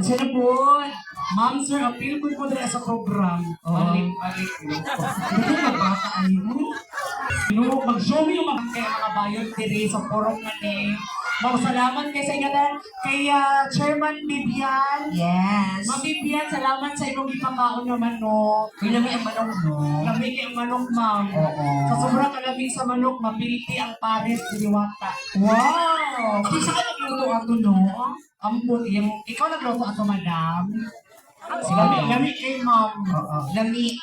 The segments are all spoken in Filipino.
Kasi na po, ma'am sir, appeal po po dala sa program. Balik. Ito magbata ay mag-show me yung mga bayon diri sa forum nga ni. Salamat kay sa ingatan kay Chairman Bibian. Yes. Ma'am Bibian, salamat sa imong ipakaon na manok. Kailan ang manok, no? Lamig kay ang manok, ma'am. Oo. Sa sobrang kalamig sa manok, mapilti ang pares diniwata. Wow! Kisa ka nagluto ato, no? Ambot, ikaw nagluto ato, madam. Lami Kay ma'am. Oo. Lami.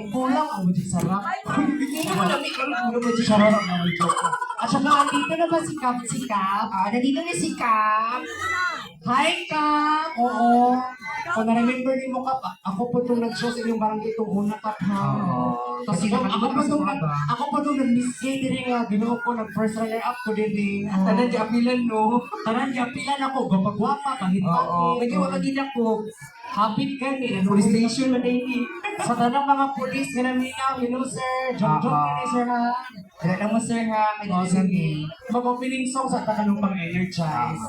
Kulang ang buti sarap. Hindi mo lami ka lang. Ano ba dyan? Sarap na may joke. At saka, andito na ba si Kap? Si Kap? Nandito na si Kap. Hi, Kap! Oo. Kung na-remember niyo mo, Kap, ako po itong nag-show sa inyong barangay itong una, Kap, ha? Tapos Kasi ako po itong nag-miss din nga, ginawa ko, nag-first runner-up ko din. Tanan di apilan, no? Tanan, apilan ako, gapagwapa, pangit-pangit. Oo. Nagawa ka din ako. Hapit ka ni, Police station na din. sa tanong mga pulis, minaminaw, hello sir, jump ka ni sir ha. Kaya mo, sir, ha? O, sige. Mag-opening song sa tatanong pang-energize.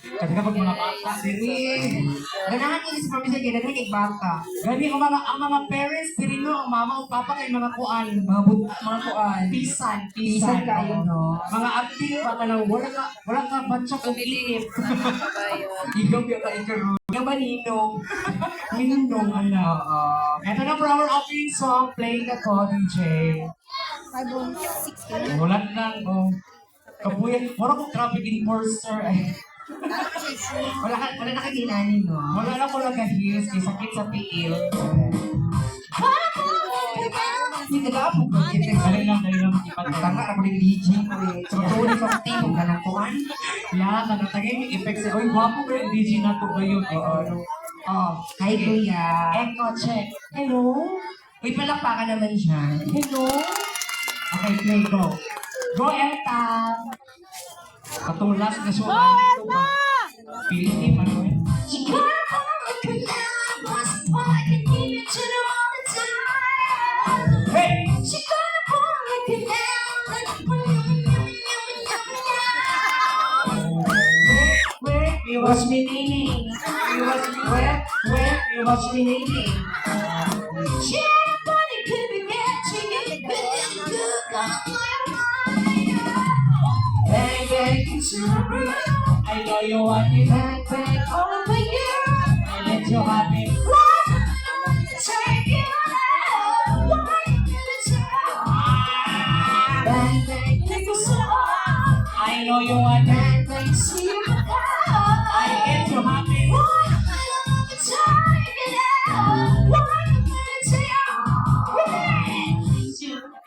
Kasi kapag mga bata, diri. Ganahan niyo si Professor kaya nagay kay bangka. Gani ang mga parents, diri no, ang mama o papa kay mga kuan. Mga kuan. Pisan. Pisan kayo, no? Mga active pa ka lang, wala ka batsa kung ilip. Ikaw yung ka-ikaroon. Yung ba ninong? Ninong, ano. Ito na for our opening song, playing the ko, DJ. 5-6 ka na. Wala lang, oh. Kabuyan, wala kong traffic enforcer. Ay, Wala na kaginanin, no? wala na ko lang kahis, kay sakit sa piil. Hindi ka po ko. Dali lang makipag. Tanga ako ng DJ ko eh. Tutuloy sa tingog ka ng kuhan. Yeah, natatagay yung effects. Uy, gwapo ko yung DJ na to ba yun? Hi, Kuya. Echo check. Hello? Uy, palakpakan naman siya. Hello? Okay, play, go. Go, Elta! Katong last na show namin ito ba? Piling ni Manuel. Hey! Where you was me needing? You was me where you was me needing? Bang bang into the room. I know you want it. Bang bang all over you. I let you have it. Bang bang take a song. I know you want it. Bang bang see you. I let you have it.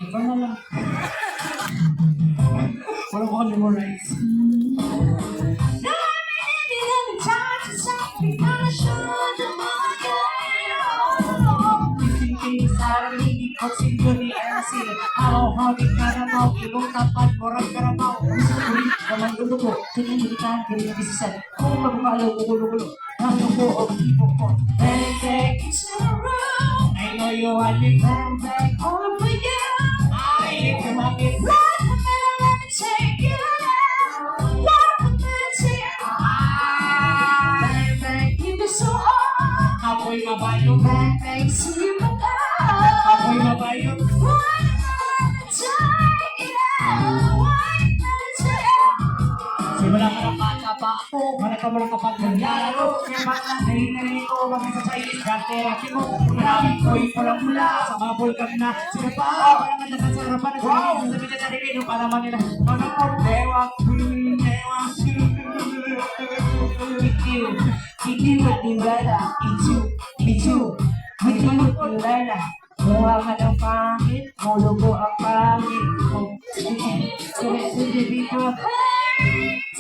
Ikaw na lang. Wala ko memorize. Hawak-hawak ka na mo, ilong tapat, morang karabaw. Suri, naman dulo ko, tinihilikan, kinibisisan. Kung magpapalaw, kukulo-kulo, hanggang ko, o ibo ko. Bang, bang, into the room. I know you want it. Bang, bang, all over you. I live to my it. Bang, bang, keep it so hard. Ako'y mabayo. Bang, bang, see you. Ako'y mabayo. Simula ka ng bata pa ako, wala ka naglalaro. Kaya baka nahin ko, mga sa Chinese, garteraki mo. Maraming ko'y pulang-pula, sa mga bulkang na sinapa. Parang ang nakasarapan, wow! Sabi na sarili, para manila. Ano ko, dewa, Kiki with Nindala, Itu, Kiki with Nindala. Mukha ka ng pangit, mulugo ang pangit. Sige dito.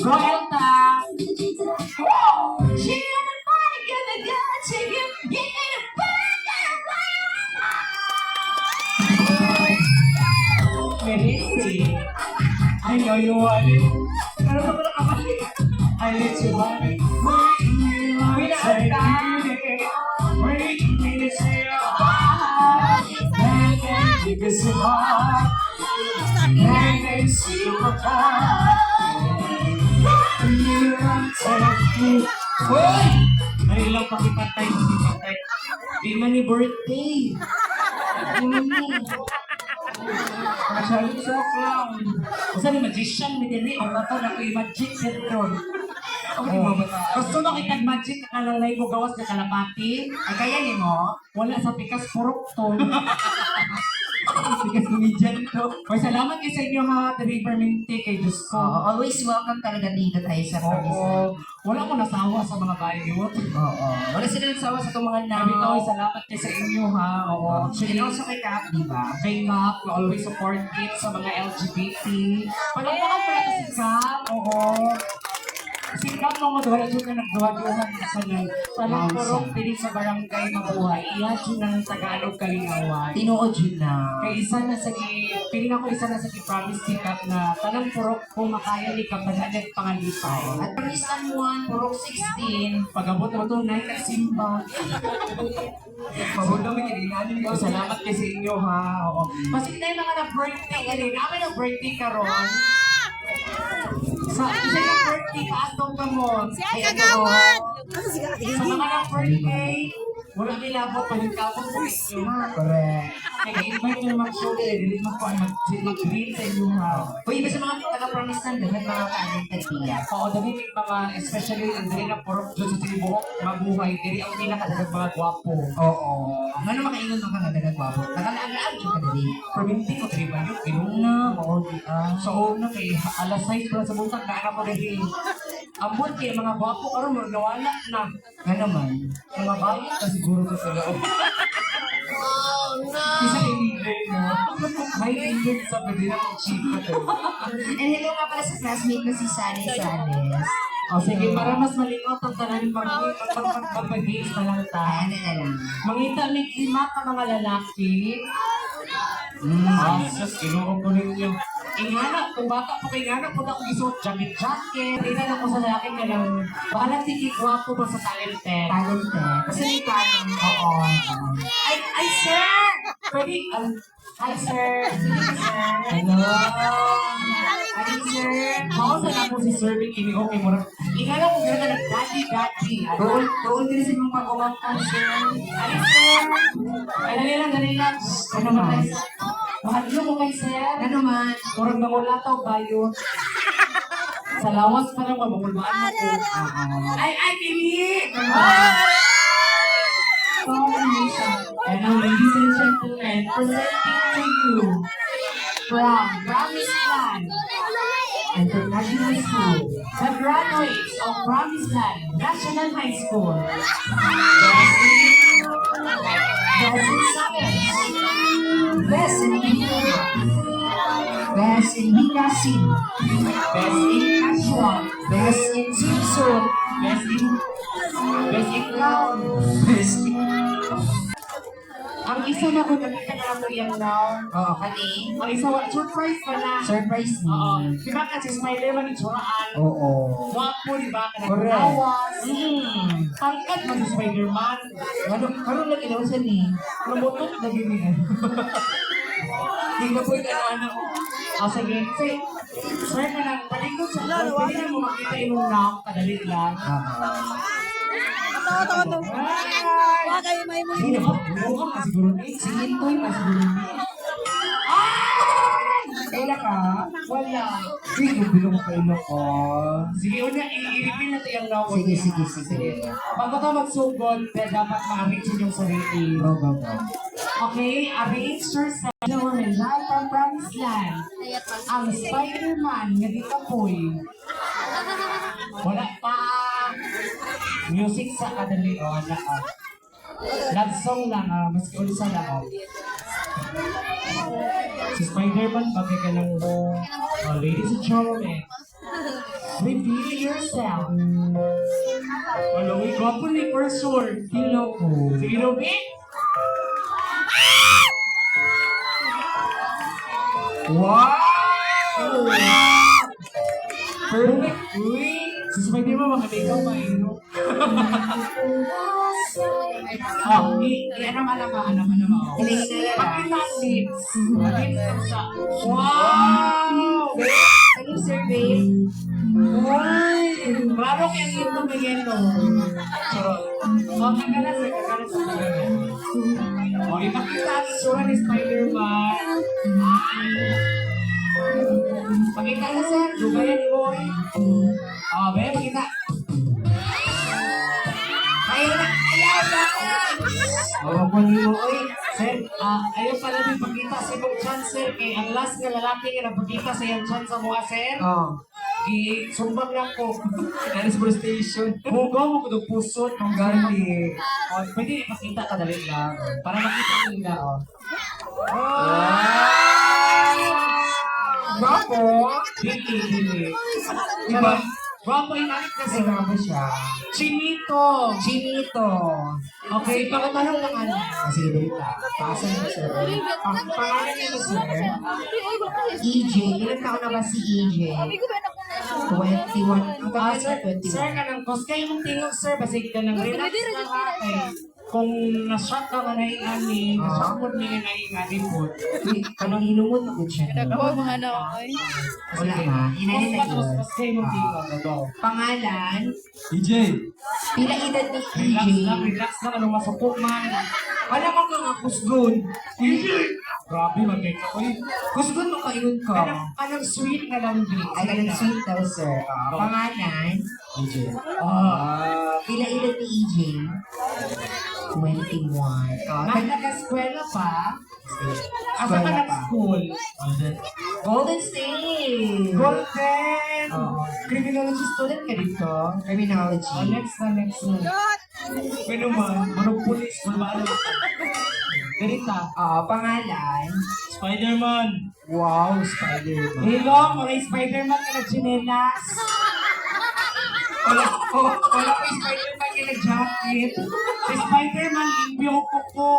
Go, Elta! Merisi. I know you want it. Pero sa mga kapatid, I let you have it. Wait, because you are. And see what you take me. Wait! Sabi lang, pakipatay. Di man ni birthday. Di man ni. Masyadong joke lang. Kasi ni magician, may dili. Ang nato na ko yung magic syndrome. Gusto mo kitag magic na lalay mo gawas na kalapati? Ay, kaya ni mo? Wala sa pikas purok to. Pikas comedian to. May salamat kayo sa inyo ha, The River Minty, kay Diyos ko. Always welcome talaga dito tayo sa Provincetown. Oo. Wala ko nasawa sa mga bayot. Oo. Wala sila nagsawa sa itong mga Sabi ko, now. salamat kayo sa inyo ha. Oo. And also kay Kap, di ba? Kay Kap, na always support it sa mga LGBT. Palakpakan pala ka si Kap. Oo. Si Kap mga wala dyan na nagduwa-duhan sa nang talang purok din sa barangay Mabuhay. Iya dyan ng Tagalog Kalingawan. Tinuod yun na. Kay isa na sa piling ako isa na sa promise si Kap na talang purok kung makaya ni Kap na pangalipaw. At Provincetown 1, Purok 16. Pag-abot mo ito, nay nagsimba. Pagod kami kininanin ko. Salamat kayo sa inyo ha. Oo. Kasi tayo mga na-birthday galing. Namin na-birthday karon. Sa isa yung birthday ka atong kamon. Siya kagawan! Sa mga na-birthday, wala nilabot pa yung kapon sa inyo ha. Correct. Kaya invite nyo mag-show eh. Dili mo po mag-green sa inyo ha. Uy, iba sa mga taga-Provincetown, dahil mga talented niya. Oo, dali mga, especially ang dali na purok dyan sa Sinibuhok, mabuhay, dili ang pinakadagang mga gwapo. Oo. Ano makaingon mo ka nga nagagwapo? Nakalaan ka dali. Perminti ko, triba nyo, kinuna. Oo, di sa una kay alas 6 pa sa buntag na anak ko rin. Ambon kay mga gwapo karon mo nawala na. Nga naman. Mga bayot na siguro ko sa loob. Oh no! Isa kay leader no. May leader sa pwede na kong chika to. And hello nga pala sa classmate ko si Sally Sales. O sige, para mas malingot ang tanan pag-games na lang ta. Ano na lang. Mangita may klima ka mga lalaki. Sus, kinuha ko ninyo. Ingana, kung bata ko kay ingana, punta ko isuot jacket. Tingnan ako sa lalaki ka lang. Baka gwapo ba sa talented? Talented. Kasi may tanong. Oo. Ay, sir! Pwede, hi, sir. Sige, sir. Hello. Hi, sir. Mao sa na po si Sir Vic, ini okay mo rin. Ingana ko gano'n na daddy. Doon din sa mga pag-uwangkan, sir. Hi, sir. Ay, dali lang. Ano ba tayo? Mahadlo mo kay sir. Ano man? Kurang mangulataw bayo. Sa lawas pa lang, mamulmaan mo ko. Ay, kini! And now, ladies and gentlemen, presenting to you from Promised Land International School, the graduates of Promised Land National High School. Best in Science, Best in English. Best in Bikasi. Best in Casual, Best in Simpson. Best in Clown. Best in... Ang isa na ko nakita na ako yung now. Oo, kani. Ang isa, surprise pa na. Surprise Oo. ni. Di ba kasi smile man yung tsuraan? Oo. Wapo, di ba? Correct. Kanagulawas. Pangkat man si Spider-Man. Ano, karoon lagi daw siya ni. Namutot na gini. Hindi na po yung ano-ano. O sige. Sir na lang, palikot sa pwede na mo makita yung now, kadali lang. Ito. Huwag kayo may muli. Hindi na po, buong na siguro ni. Sige, toy na siguro ni. Kaya ka? Wala. Sige, bilong ko ilo ko. Sige, una, i-reveal natin yung now. Sige. Bago ka magsugod, dapat ma-arrange yung sarili. Go. Okay, arrange yourself. Gentlemen, live from Promised Land. Ang Spider-Man nga di kapoy. Wala pa. Music sa kadali. O, wala ka. Love song lang, maski ulisa lang. Si Spider-Man, bagay ka lang mo. Ladies and gentlemen, reveal yourself. Wala, may gwapo ni for sure. Hello ko. Sige, Robin. Wow! Perfect. Uy! Si Spider-Man, mga makeup pa eh, no? Ano mo? Pakita ang lips. Lips sa... Wow! Ano survey? Uy! Klaro kaya yung ito may yelo. Charot. kagala sir, kagala sa kagala. O, ipakita ang itsura ni Spider-Man. Pakita na sir, lugayan ni Boy. O, bayan, pakita. Ayaw na, ayaw na! O, kunin mo, oy. Sir, ayaw pala din pakita sa ibang chance, sir. Kaya ang last na lalaki nga napakita sa iyang chance sa mga, sir. Oh. Sumbang lang ko. Nalis police station. Hugaw mo ko ng pusot. Ang gani. O, pwede ipakita ka dali lang. Para makita ko nila, o. Guwapo. Dili. Diba? Guwapo yung alit na Ay, sir. guwapo siya. Chinito. Chinito. Okay, pakatanong lang ano. Sige, dali ka. Pasan mo, sir. Ang pangalan niyo, sir. EJ. Ilan taon na ba si EJ? 21. Ang taon Sir, sir, 21. sir, kanang kos kayo mong tingog, sir. Basig ka ng relax na nga. Kung na-shock ka man na yung ani, na-shock mo niya na yung ani po. Kanang hinumot ako siya. Huwag mga na, oy. Wala ka. Inanin na yun. Kos kayo mong tingog. Go. Pangalan? EJ. Pila edad ni Relax EJ? lang, relax lang. Anong masukok man. Wala mo kang akusgon. Grabe, magkay ka. Uy, Kusgon mo kaingon ka. anong sweet na lang din. Ay, ganun sweet daw, sir. Pangalan? EJ. Pila edad ni EJ? 21. Nag-eskwela pa? Asa ka Eskwela pa. nag-school? Golden State. Golden! Oo. Criminology student ka dito? Criminology. Next na. Pwede man, manong pulis, malmaalam ka. Ganita. Pangalan? Spider-Man. Wow, Spider-Man. Hello, mga Spider-Man ka nag-chinelas. Wala ko yung Spider-Man ka nag-jacket. Si Spider-Man, limpyo ko po.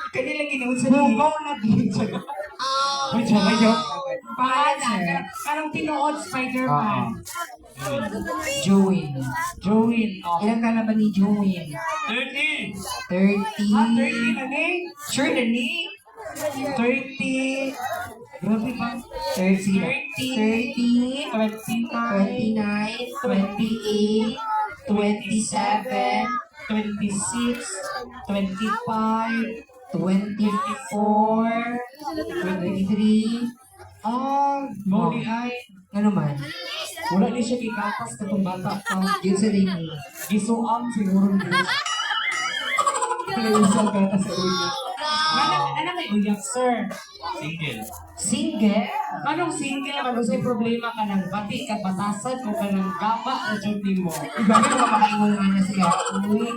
Kanila ginawa sa Bugaw na din. May joke. Pangalan, parang tinuod Spider-Man. Joey. Joey. Ilang ka na ba ni Joey? 30. 30. 30 na ni? Sure na ni? 30. Grabe ba? 30. 30. 30. 29. 29. 28. 27. 26. 25. 24. 23. Modi ay. Ano man? Wala ni siya kikatas katong bata. Yun sa rin ni. Gisuam siguro din. Kailusang ka sa ulo. Ano may uyak, sir? Single. Single? Anong single? Ano sa'y problema ka ng bati, kabatasan, o ka ng gaba na duty mo? Bakit ka makaingon nga na siya? Uy.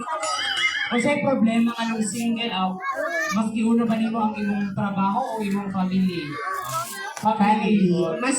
Kung sa'y problema ka ng single, maski una ba nimo ang imong trabaho o imong family? Family. Mas